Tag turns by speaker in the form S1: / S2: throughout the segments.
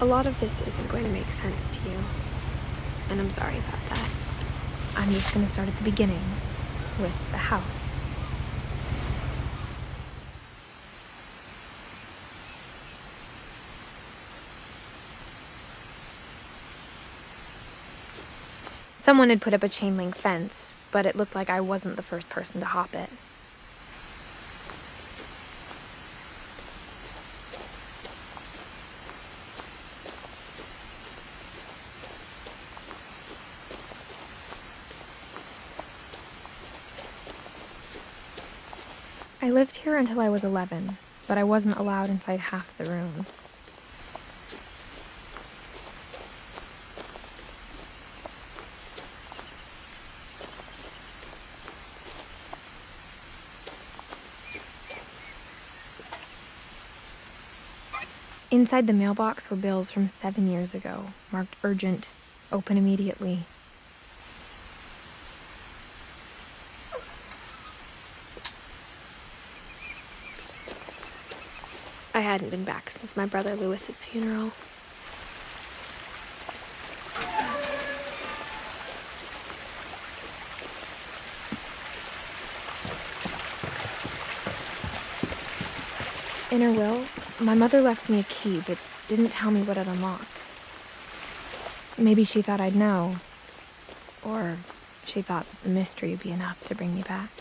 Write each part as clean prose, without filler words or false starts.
S1: A lot of this isn't going to make sense to you, and I'm sorry about that.
S2: I'm just going to start at the beginning, with the house. Someone had put up a chain-link fence, but it looked like I wasn't the first person to hop it. I lived here until I was 11, but I wasn't allowed inside half the rooms. Inside the mailbox were bills from 7 years ago, marked urgent, open immediately.
S1: I hadn't been back since my brother Lewis's funeral.
S2: In her will, my mother left me a key, but didn't tell me what it unlocked. Maybe she thought I'd know, or she thought that the mystery would be enough to bring me back.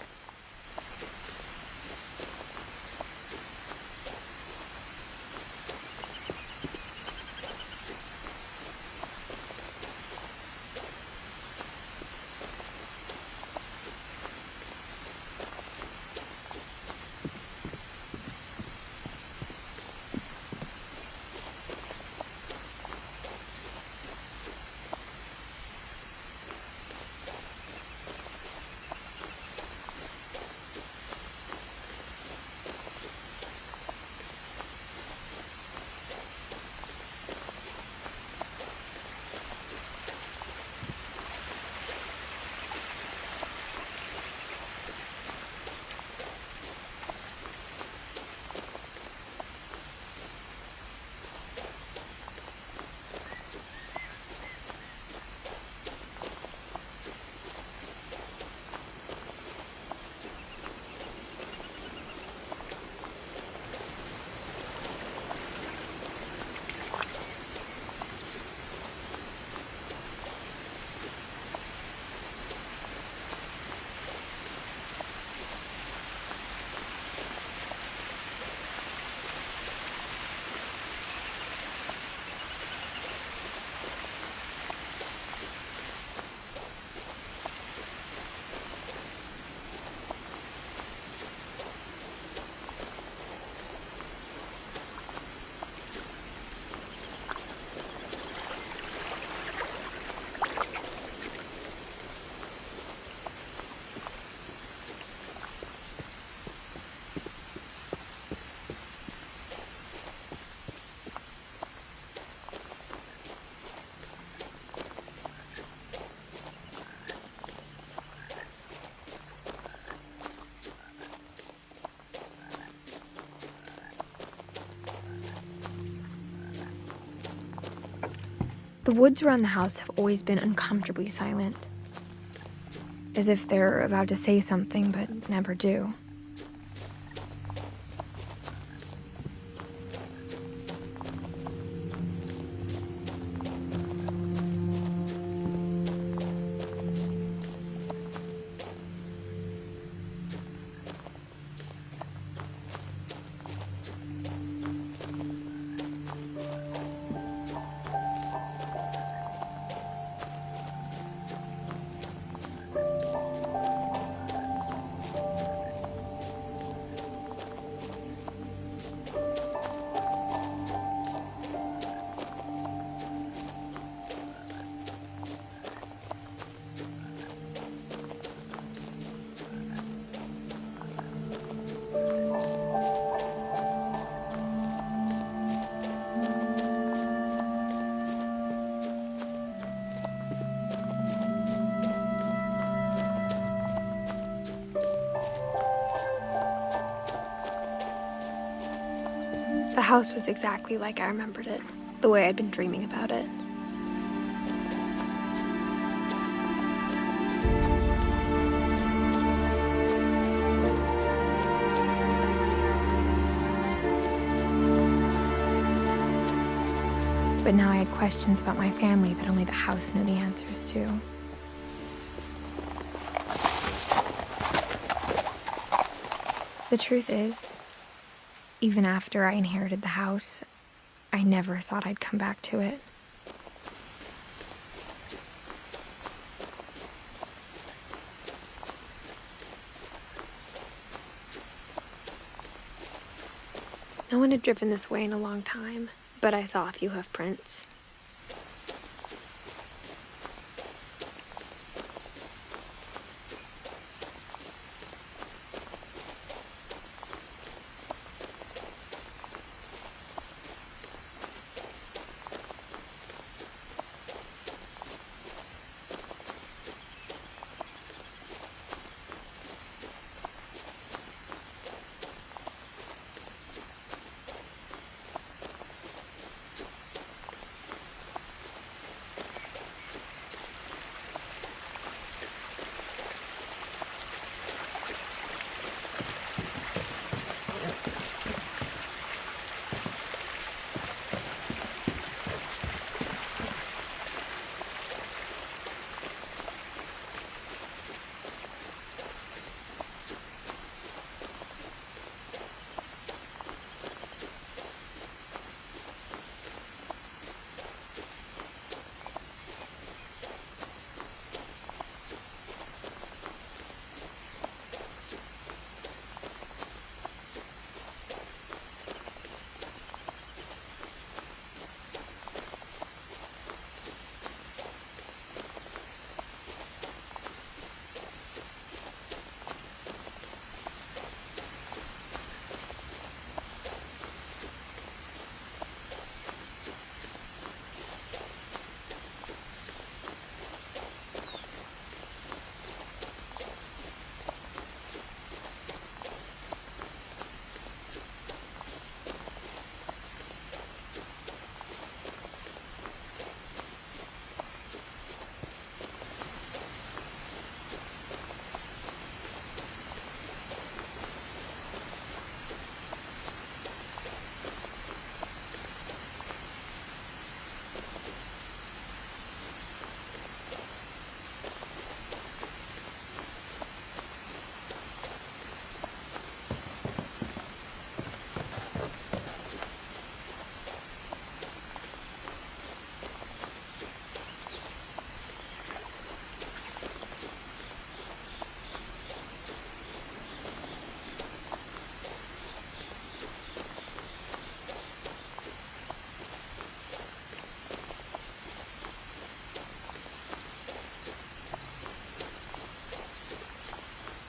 S2: The woods around the house have always been uncomfortably silent, as if they're about to say something but never do.
S1: The house was exactly like I remembered it. the way I'd been dreaming about it.
S2: But now I had questions about my family that only the house knew the answers to. The truth is, even after I inherited the house, I never thought I'd come back to it.
S1: No one had driven this way in a long time, but I saw a few hoof prints.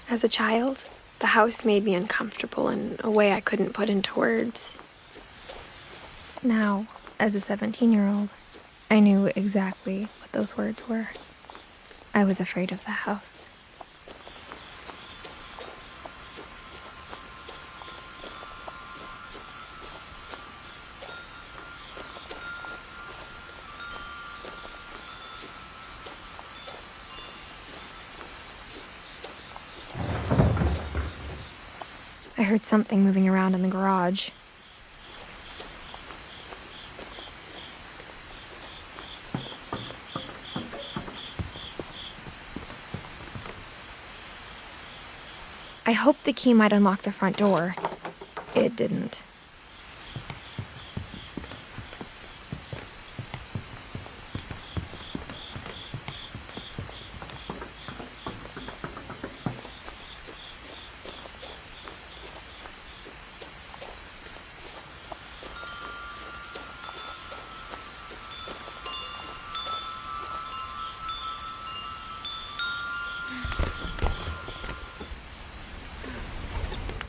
S1: As a child, the house made me uncomfortable in a way I couldn't put into words.
S2: Now, as a 17-year-old, I knew exactly what those words were. I was afraid of the house. I heard something moving around in the garage. I hoped the key might unlock the front door. It didn't.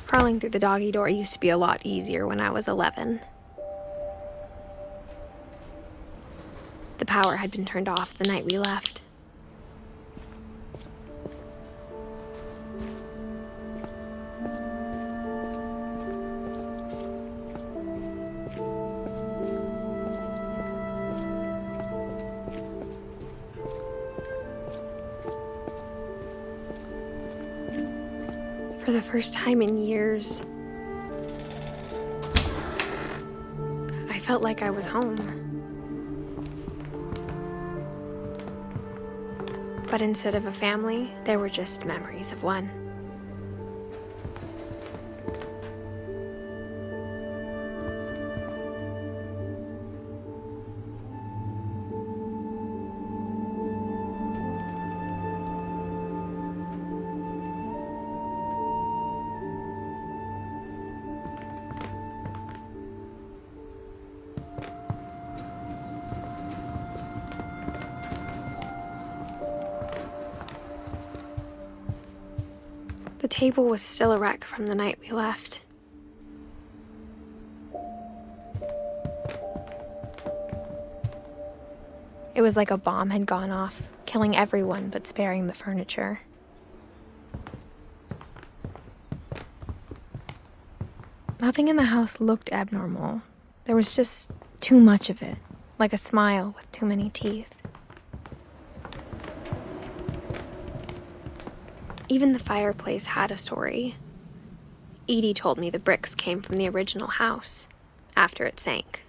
S1: Crawling through the doggy door used to be a lot easier when I was 11. The power had been turned off the night we left. For the first time in years, I felt like I was home. But instead of a family, there were just memories of one. The table was still a wreck from the night we left. It was like a bomb had gone off, killing everyone but sparing the furniture. Nothing in the house looked abnormal. There was just too much of it, like a smile with too many teeth. Even the fireplace had a story. Edie told me the bricks came from the original house, after it sank.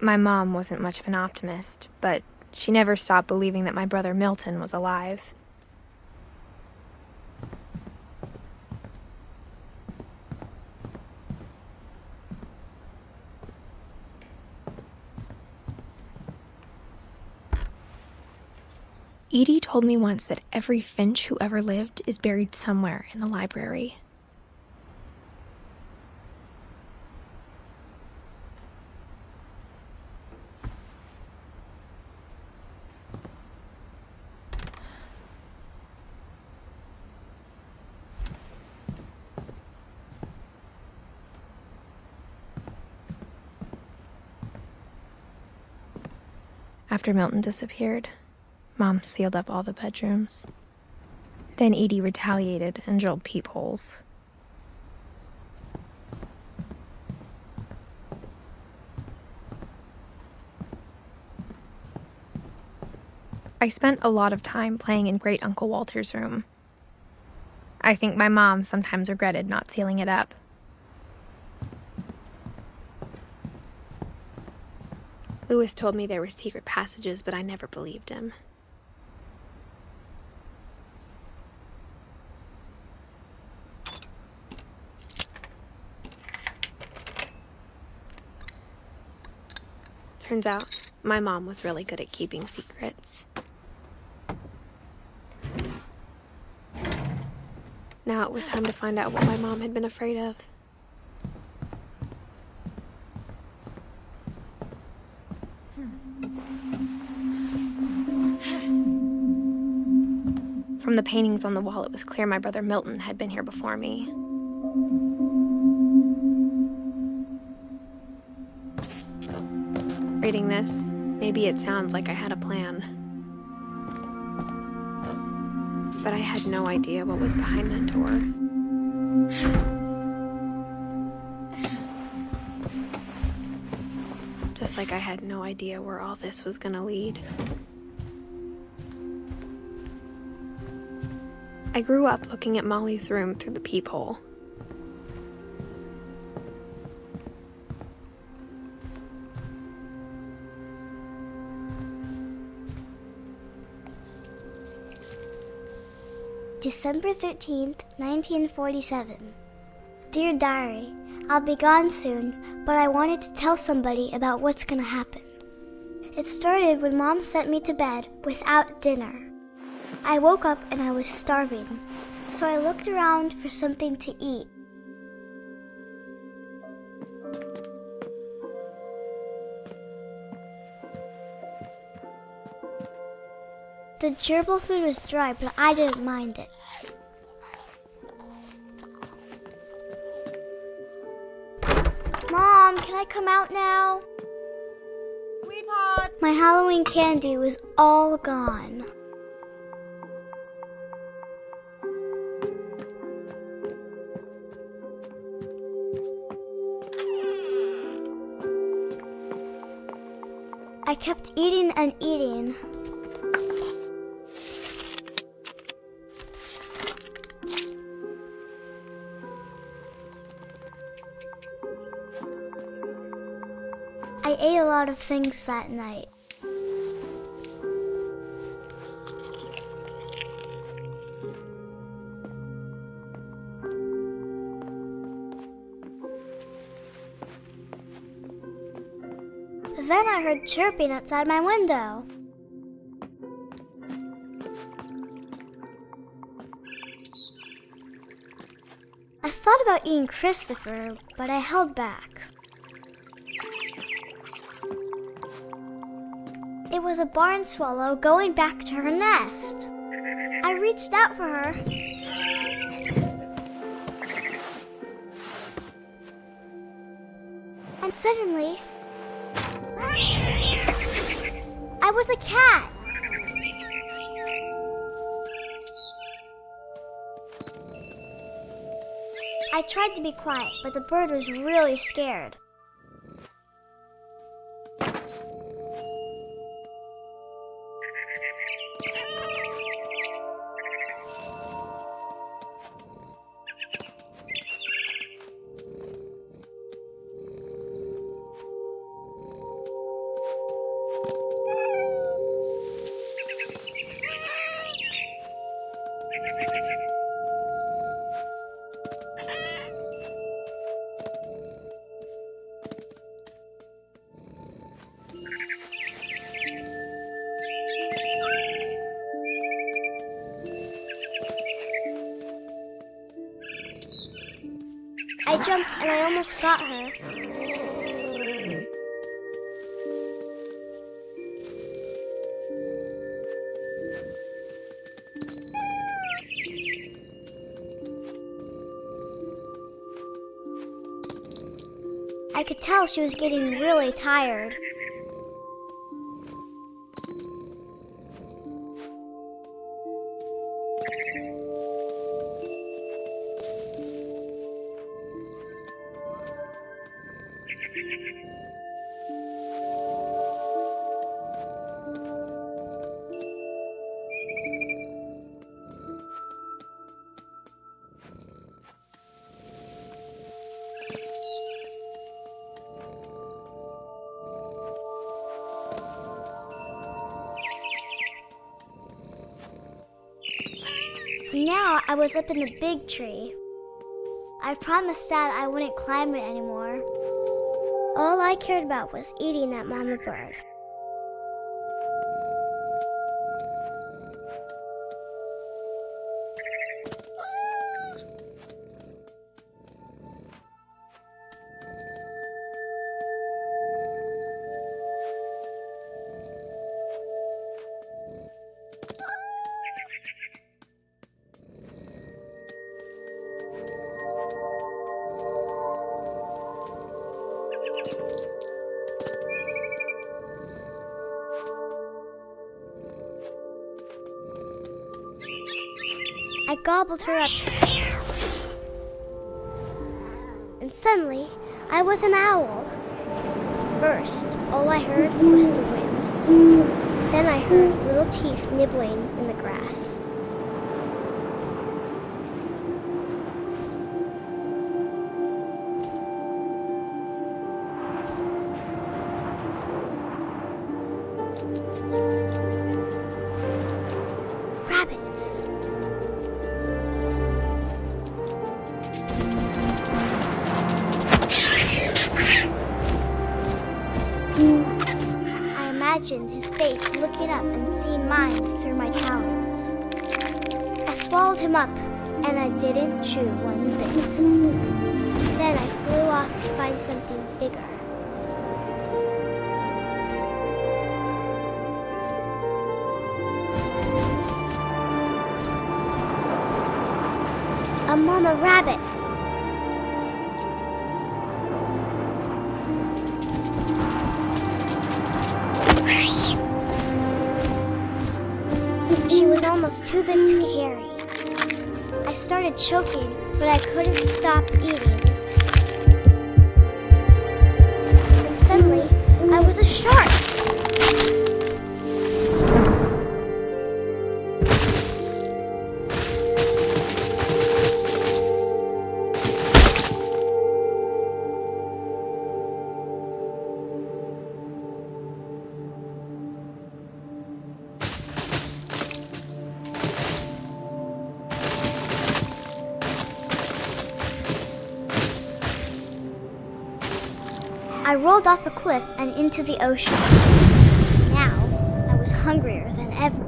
S1: My mom wasn't much of an optimist, but she never stopped believing that my brother Milton was alive. Edie told me once that every Finch who ever lived is buried somewhere in the library. After Milton disappeared, Mom sealed up all the bedrooms. Then Edie retaliated and drilled peepholes. I spent a lot of time playing in Great Uncle Walter's room. I think my mom sometimes regretted not sealing it up. Lewis told me there were secret passages, but I never believed him. Turns out, my mom was really good at keeping secrets. Now it was time to find out what my mom had been afraid of. From the paintings on the wall, it was clear my brother Milton had been here before me. Reading this, maybe it sounds like I had a plan. But I had no idea what was behind that door. Just like I had no idea where all this was gonna lead. I grew up looking at Molly's room through the peephole.
S3: December 13th, 1947. Dear Diary, I'll be gone soon, but I wanted to tell somebody about what's gonna happen. It started when Mom sent me to bed without dinner. I woke up and I was starving, so I looked around for something to eat. The gerbil food was dry, but I didn't mind it. Mom, can I come out now?
S4: Sweetheart!
S3: My Halloween candy was all gone. I kept eating and eating. I ate a lot of things that night. Then I heard chirping outside my window. I thought about eating Christopher, but I held back. It was a barn swallow going back to her nest. I reached out for her. And suddenly, I was a cat. I tried to be quiet, but the bird was really scared. I jumped and I almost got her. I could tell she was getting really tired. Now I was up in the big tree. I promised Dad I wouldn't climb it anymore. All I cared about was eating that mama bird. I gobbled her up. And suddenly, I was an owl. First, all I heard was the wind. Then I heard little teeth nibbling in the grass. Rabbits. imagined his face looking up and seeing mine through my talons. I swallowed him up, and I didn't chew one bit. Then I flew off to find something bigger. A mama rabbit. She was almost too big to carry. I started choking, but I couldn't stop eating. And suddenly, I was a shark. I rolled off a cliff and into the ocean. Now, I was hungrier than ever.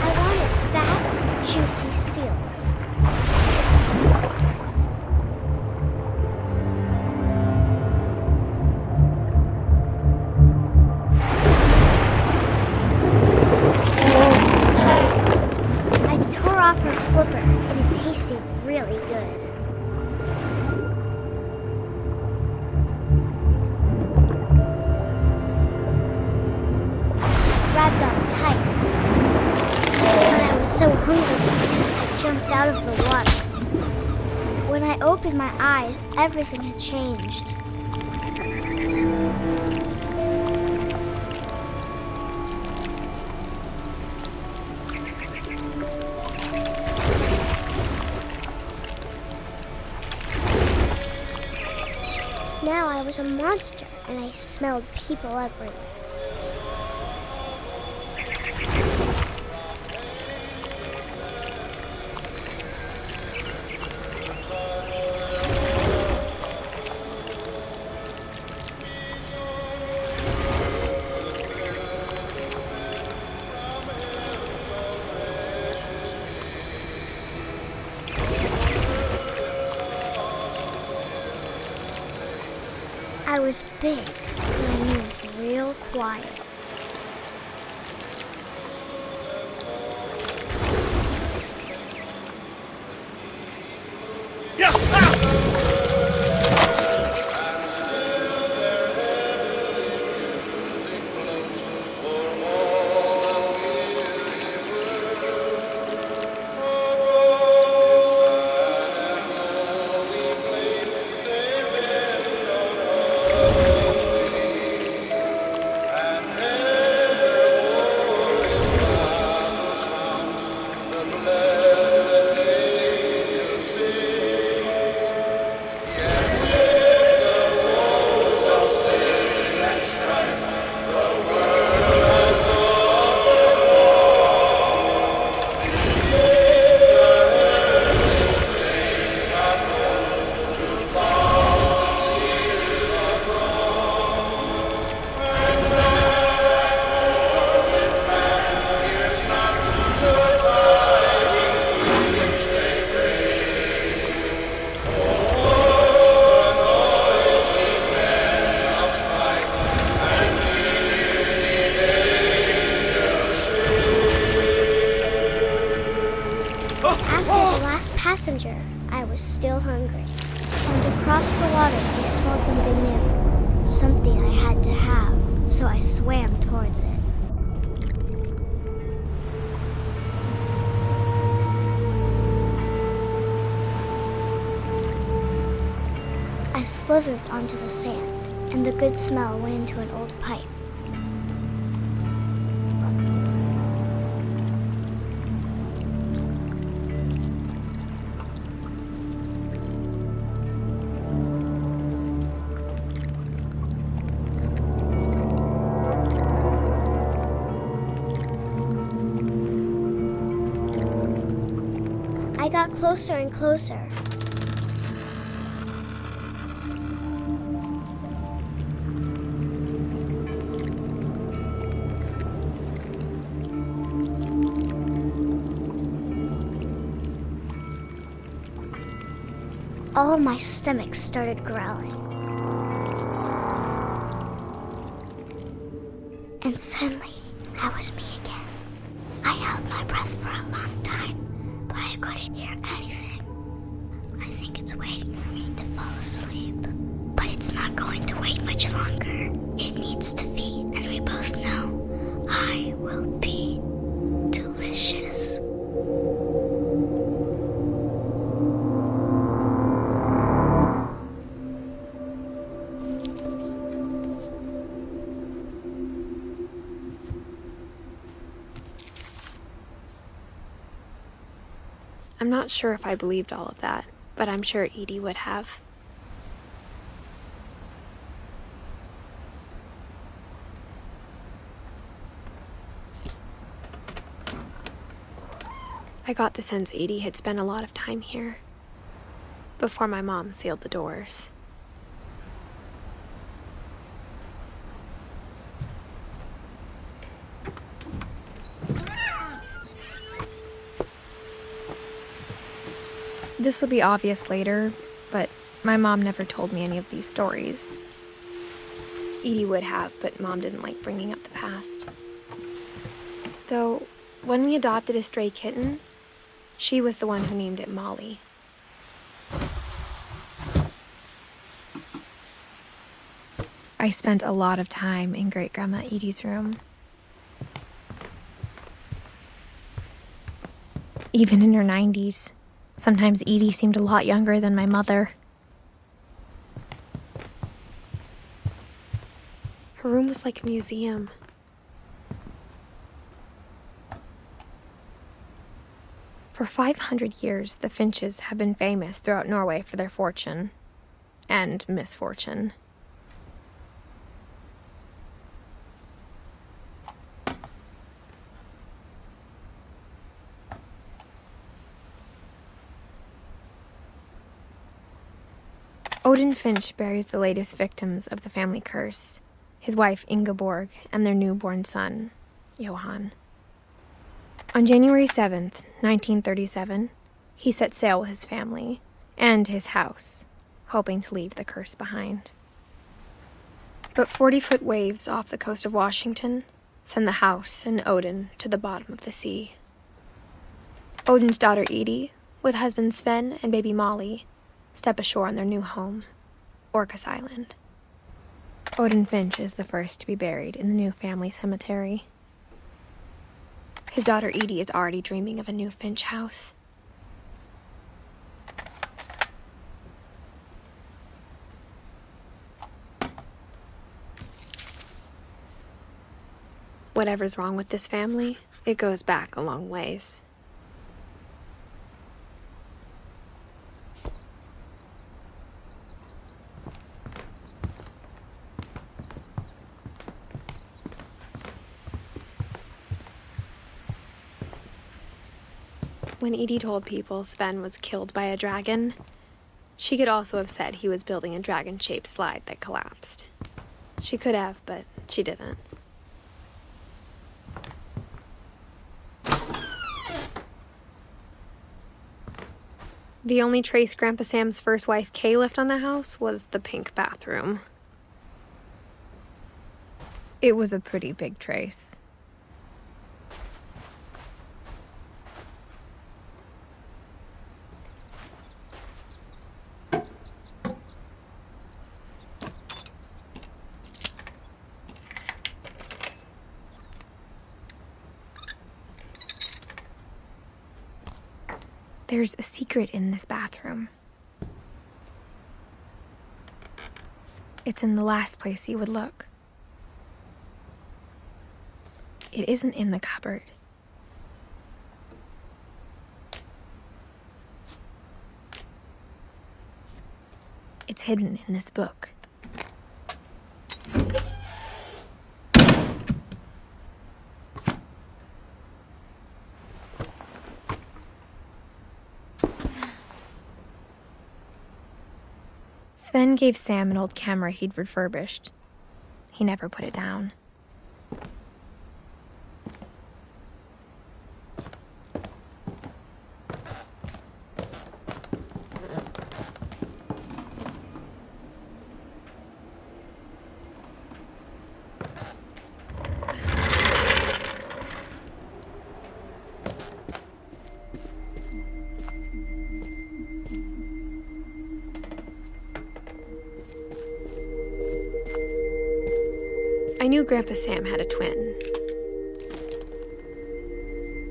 S3: I wanted fat, juicy seals. Flipper, and it tasted really good. Grabbed on tight. When I was so hungry, I jumped out of the water. When I opened my eyes, everything had changed. Now I was a monster, and I smelled people everywhere. I was big, and I moved real quiet. Passenger, I was still hungry, and across the water I smelled something new, something I had to have, so I swam towards it. I slithered onto the sand, and the good smell went into an old pipe. closer and closer. All of my stomach started growling. And suddenly, I was me again. I held my breath for a long time, but I couldn't hear anything. I think it's waiting for me to fall asleep. But it's not going to wait much longer. It needs to feed, and we both know I will be delicious.
S2: I'm not sure if I believed all of that, but I'm sure Edie would have. I got the sense Edie had spent a lot of time here, before my mom sealed the doors.
S1: This will be obvious later, but my mom never told me any of these stories.
S2: Edie would have, but Mom didn't like bringing up the past. Though, when we adopted a stray kitten, she was the one who named it Molly.
S1: I spent a lot of time in Great-Grandma Edie's room. Even in her 90s, sometimes Edie seemed a lot younger than my mother.
S2: Her room was like a museum.
S1: For 500 years, the Finches have been famous throughout Norway for their fortune and misfortune. Odin Finch buries the latest victims of the family curse, his wife Ingeborg and their newborn son, Johan. On January 7th, 1937, he set sail with his family and his house, hoping to leave the curse behind. But 40-foot waves off the coast of Washington send the house and Odin to the bottom of the sea. Odin's daughter Edie, with husband Sven and baby Molly, step ashore on their new home, Orcas Island. Odin Finch is the first to be buried in the new family cemetery. His daughter Edie is already dreaming of a new Finch house.
S2: Whatever's wrong with this family, it goes back a long ways. When Edie told people Sven was killed by a dragon, she could also have said he was building a dragon-shaped slide that collapsed. She could have, but she didn't. The only trace Grandpa Sam's first wife Kay left on the house was the pink bathroom.
S1: It was a pretty big trace. There's a secret in this bathroom. It's in the last place you would look. It isn't in the cupboard. It's hidden in this book. Sven gave Sam an old camera he'd refurbished. He never put it down. I knew Grandpa Sam had a twin,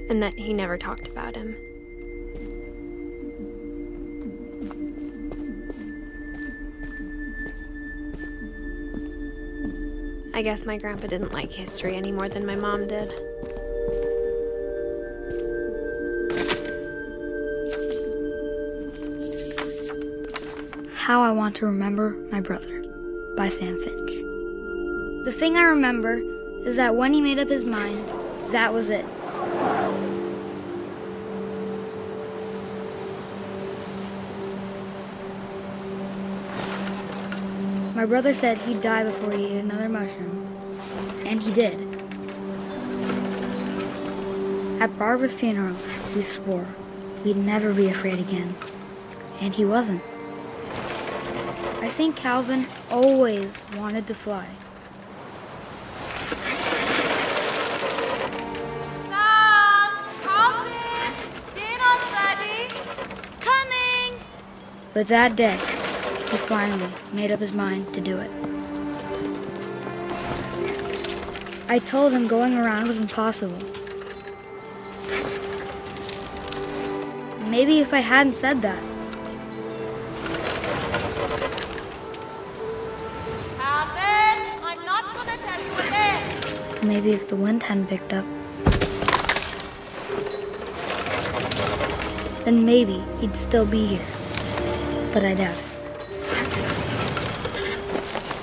S1: and that he never talked about him. I guess my grandpa didn't like history any more than my mom did.
S4: How I Want to Remember My Brother by Sam Finch. The thing I remember is that when he made up his mind, that was it. My brother said he'd die before he ate another mushroom, and he did. At Barbara's funeral, we swore we'd never be afraid again, and he wasn't. I think Calvin always wanted to fly. But that day, he finally made up his mind to do it. I told him going around was impossible. Maybe if I hadn't said that.
S5: Alvin, I'm not gonna tell you again.
S4: Maybe if the wind hadn't picked up. Then maybe he'd still be here. But I doubt it.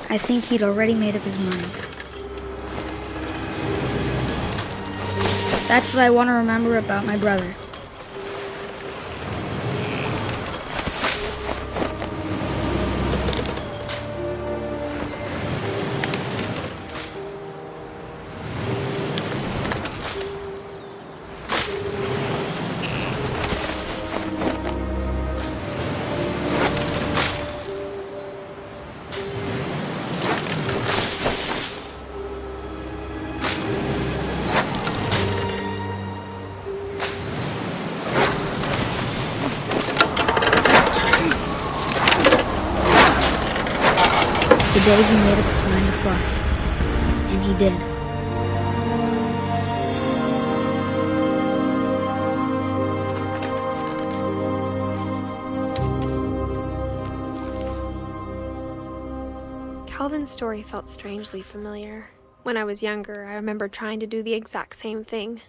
S4: I think he'd already made up his mind. That's what I want to remember about my brother. The day he made up his mind to fly. And he did.
S1: Calvin's story felt strangely familiar. When I was younger, I remember trying to do the exact same thing.